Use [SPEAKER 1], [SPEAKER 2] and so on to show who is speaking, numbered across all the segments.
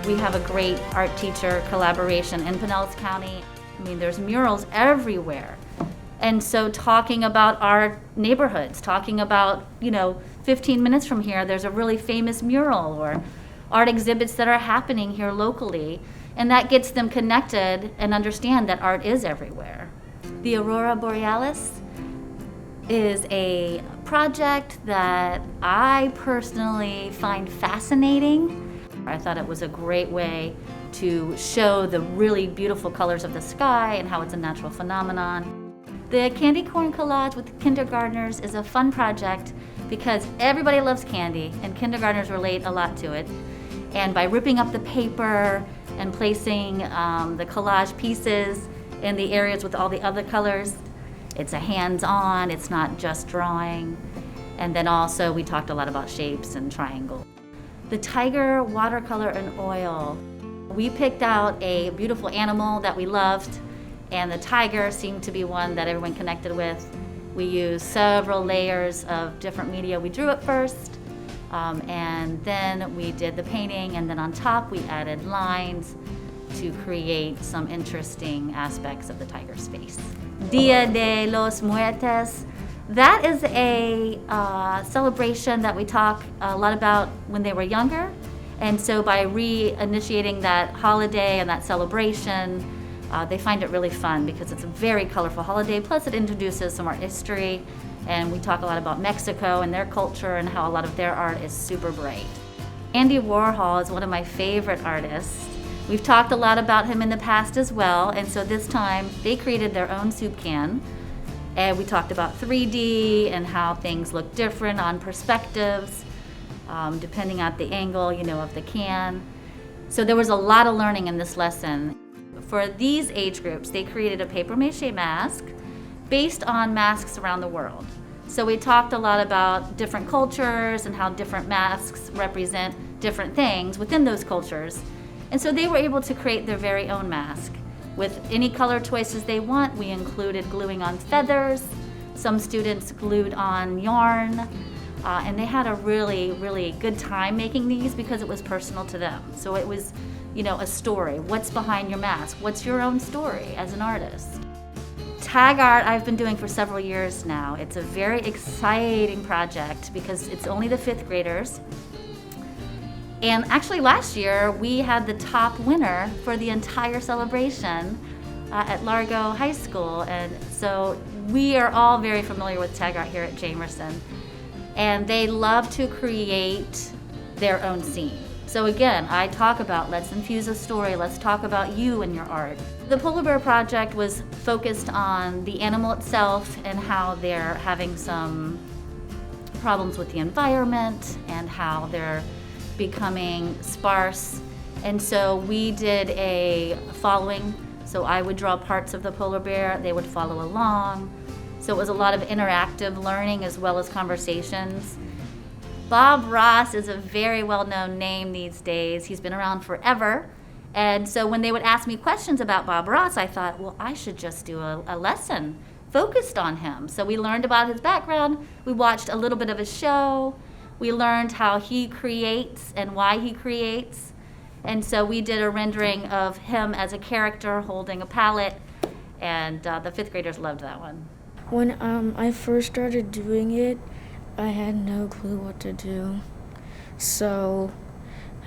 [SPEAKER 1] We have a great art teacher collaboration in Pinellas County. I mean, there's murals everywhere. And so talking about our neighborhoods, talking about, 15 minutes from here, there's a really famous mural or art exhibits that are happening here locally. And that gets them connected and understand that art is everywhere. The Aurora Borealis is a project that I personally find fascinating. I thought it was a great way to show the really beautiful colors of the sky and how it's a natural phenomenon. The Candy Corn Collage with Kindergartners is a fun project because everybody loves candy and kindergartners relate a lot to it. And by ripping up the paper and placing the collage pieces in the areas with all the other colors, it's a hands-on, it's not just drawing. And then also we talked a lot about shapes and triangles. The tiger watercolor and oil. We picked out a beautiful animal that we loved, and the tiger seemed to be one that everyone connected with. We used several layers of different media. We drew it first, and then we did the painting, and then on top we added lines to create some interesting aspects of the tiger's face. Dia de los Muertos. That is a celebration that we talk a lot about when they were younger. And so by reinitiating that holiday and that celebration, they find it really fun because it's a very colorful holiday. Plus it introduces some art history. And we talk a lot about Mexico and their culture and how a lot of their art is super bright. Andy Warhol is one of my favorite artists. We've talked a lot about him in the past as well. And so this time they created their own soup can. And we talked about 3D and how things look different on perspectives, depending on the angle, of the can. So there was a lot of learning in this lesson. For these age groups, they created a paper mache mask based on masks around the world. So we talked a lot about different cultures and how different masks represent different things within those cultures. And so they were able to create their very own mask. With any color choices they want, we included gluing on feathers. Some students glued on yarn. And they had a really, really good time making these because it was personal to them. So it was, a story. What's behind your mask? What's your own story as an artist? Tag art I've been doing for several years now. It's a very exciting project because it's only the 5th graders. And actually last year, we had the top winner for the entire celebration at Largo High School. And so we are all very familiar with tag art here at Jamerson. And they love to create their own scene. So again, I talk about let's infuse a story, let's talk about you and your art. The Polar Bear Project was focused on the animal itself and how they're having some problems with the environment and how they're becoming sparse. And so we did a following. So I would draw parts of the polar bear, they would follow along. So it was a lot of interactive learning as well as conversations. Bob Ross is a very well-known name these days. He's been around forever. And so when they would ask me questions about Bob Ross, I thought, well, I should just do a lesson focused on him. So we learned about his background. We watched a little bit of his show. We learned how he creates and why he creates. And so we did a rendering of him as a character holding a palette, and the 5th graders loved that one.
[SPEAKER 2] When I first started doing it, I had no clue what to do. So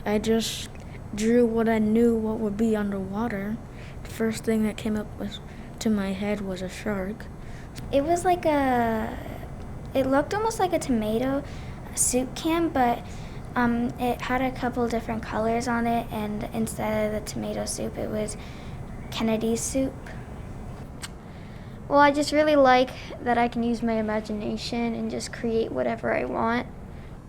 [SPEAKER 2] I just drew what I knew what would be underwater. The first thing that came up to my head was a shark.
[SPEAKER 3] It was like it looked almost like a tomato soup can, but it had a couple different colors on it, and instead of the tomato soup, it was Kennedy's soup.
[SPEAKER 4] Well, I just really like that I can use my imagination and just create whatever I want.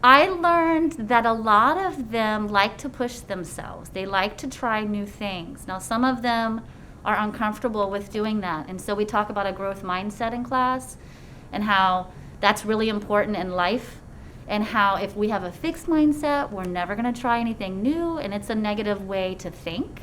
[SPEAKER 1] I learned that a lot of them like to push themselves. They like to try new things. Now, some of them are uncomfortable with doing that, and so we talk about a growth mindset in class and how that's really important in life, and how if we have a fixed mindset, we're never going to try anything new, and it's a negative way to think.